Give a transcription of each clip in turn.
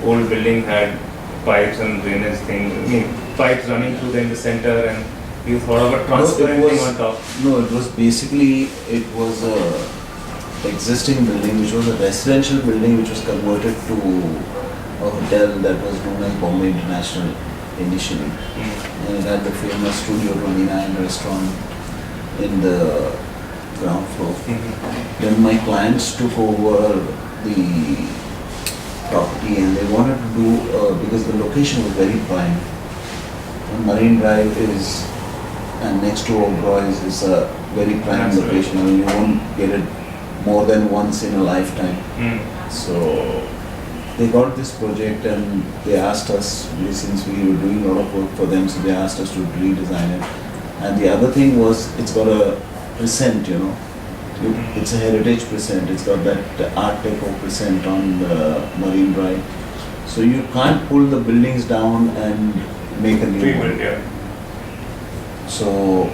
old building had pipes and drainage thing, I mean, pipes running through in the center, and you thought of a transparent thing on top. No, it was basically, it was a existing building, which was a residential building, which was converted to a hotel that was known as Bombay International initially. And it had the famous Studio 29 restaurant in the ground floor. Then my clients took over the property and they wanted to do, because the location was very prime. And Marine Drive is, and next to Oberoi is a very prime Absolutely. location. I mean, you won't get it more than once in a lifetime. So they got this project and they asked us, since we were doing a lot of work for them, so they asked us to redesign it. And the other thing was, it's got a present, you know. It's a heritage present. It's got that Art Deco present on the Marine Drive. So you can't pull the buildings down and make a new Rebuilt, one. yeah. So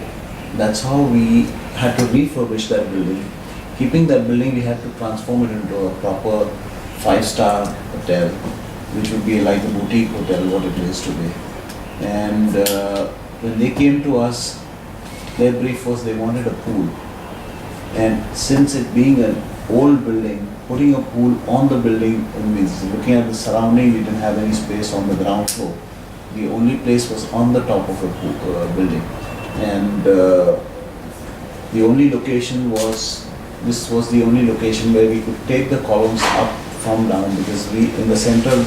that's how we had to refurbish that building. Keeping that building, we had to transform it into a proper 5-star hotel, which would be like a boutique hotel, what it is today. And when they came to us, their brief was they wanted a pool. And since it being an old building, putting a pool on the building means, looking at the surrounding, we didn't have any space on the ground floor. The only place was on the top of a pool, building. And the only location was, this was the only location where we could take the columns up from down, because we, in the center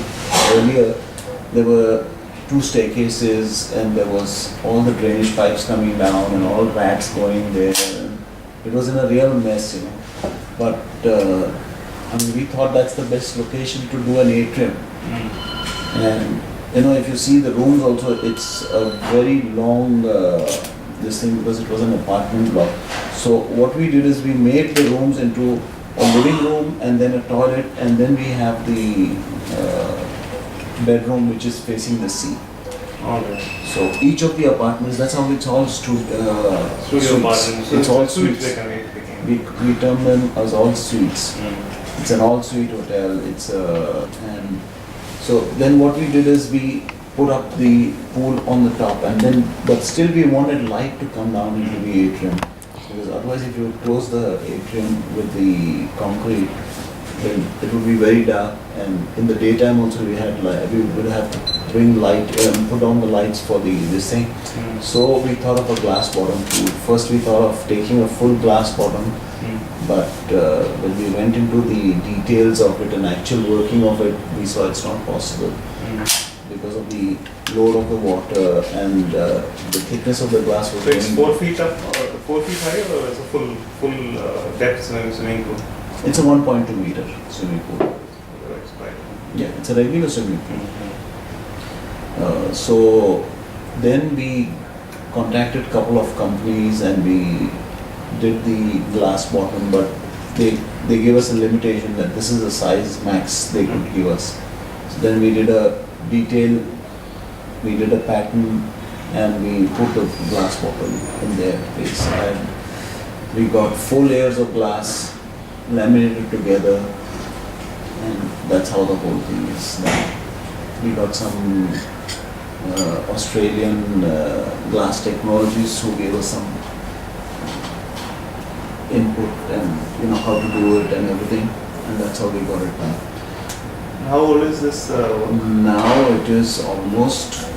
earlier, there were 2 staircases and there was all the drainage pipes coming down and all rats going there. And it was in a real mess, you know. But I mean, we thought that's the best location to do an atrium. And you know, if you see the rooms also, it's a very long this thing, because it was an apartment block. So what we did is we made the rooms into a living room and then a toilet, and then we have the bedroom which is facing the sea. Alright. So each of the apartments, that's how it's all Studio suites. apartments. It's all suites. suites. Became. We term them as all suites. It's an all-suite hotel. It's and so then what we did is we put up the pool on the top, and then but still we wanted light to come down into the atrium, because otherwise if you close the atrium with the concrete, then it would be very dark, and in the daytime also we had light. We would have to bring light, put on the lights for this thing. So we thought of a glass bottom pool. First we thought of taking a full glass bottom. But when we went into the details of it and actual working of it, we saw it's not possible because of the load of the water and the thickness of the glass was So it's going. 4 feet up, 4 feet high, or it's a full depth swimming pool? It's a 1.2 meter swimming pool. It's quite. Yeah, it's a regular swimming pool. So then we contacted a couple of companies and we did the glass bottom, but they gave us a limitation that this is the size max they could give us. So then we did a detail, we did a pattern, and we put the glass bottom in their place. And we got 4 layers of glass laminated together, and that's how the whole thing is done. We got some Australian glass technologists who gave us some input and you know how to do it and everything, and that's how we got it done. How old is this work? Now it is almost,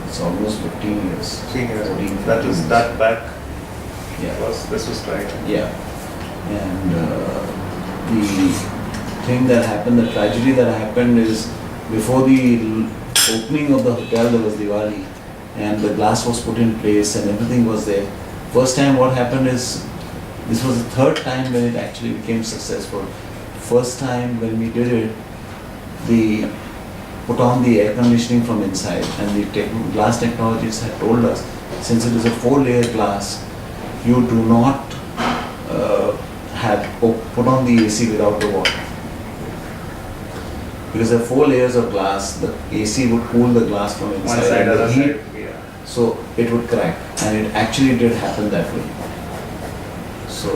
it's almost 15 years. 3 years. 14, That 15 was years. that back. Yeah. This was right. Yeah. And the thing that happened, the tragedy that happened is before the opening of the hotel there was Diwali and the glass was put in place and everything was there. First time what happened is, this was the 3rd time when it actually became successful. First time when we did it, they put on the air conditioning from inside, and the glass technologists had told us, since it is a 4-layer glass, you do not put on the AC without the water. Because there are 4 layers of glass, the AC would cool the glass from inside. One side, and the other heat, side. Yeah. so it would crack, and it actually did happen that way. So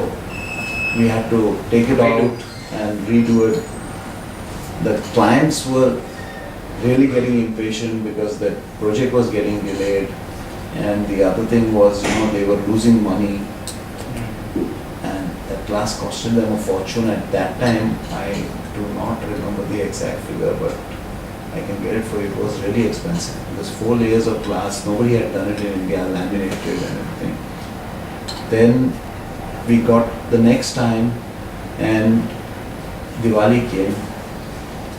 we had to take it out and redo it, the clients were really getting impatient because the project was getting delayed. And the other thing was, they were losing money, and that glass costed them a fortune. At that time, I do not remember the exact figure, but I can get it for you. It was really expensive. Because 4 layers of glass, nobody had done it in India, laminated and everything. Then we got the next time, and Diwali came,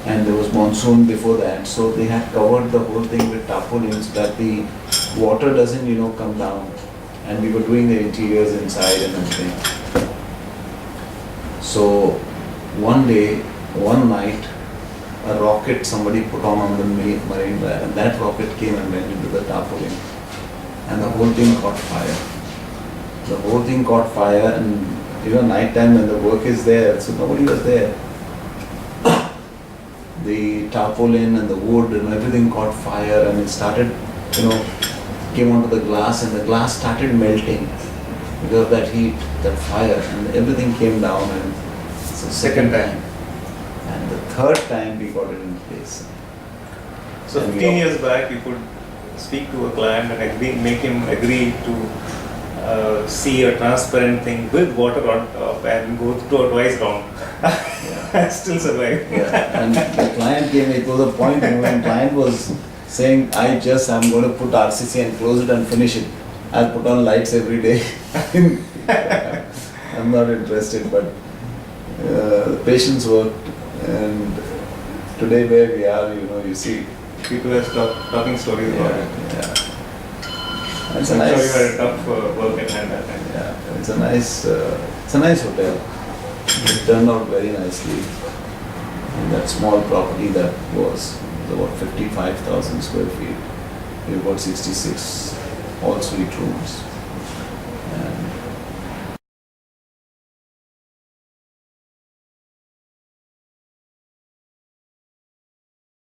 and there was monsoon before that, so they had covered the whole thing with tarpaulins that the water doesn't, come down. And we were doing the interiors inside and everything. So one day, one night, a rocket somebody put on the marine drive, and that rocket came and went into the tarpaulin, and the whole thing caught fire. The whole thing caught fire, and night time when the work is there, so nobody was there. The tarpaulin and the wood and everything caught fire, and it started, came onto the glass, and the glass started melting because of that heat, that fire, and everything came down. And it's the second time. And the third time we got it in place. So And 15 years back, you could speak to a client and make him agree to see a transparent thing with water on top and go through twice round. I still survive. Yeah, and the client came, it was a point when client was saying, I'm going to put RCC and close it and finish it. I'll put on lights every day. I'm not interested, but the patience worked, and today where we are, you see. People are talking stories about it. Yeah. I'm It's sure a nice, you had a tough work at hand that time. yeah, it's a nice hotel. It turned out very nicely. And that small property that was about 55,000 square feet. We got 66 all suite rooms.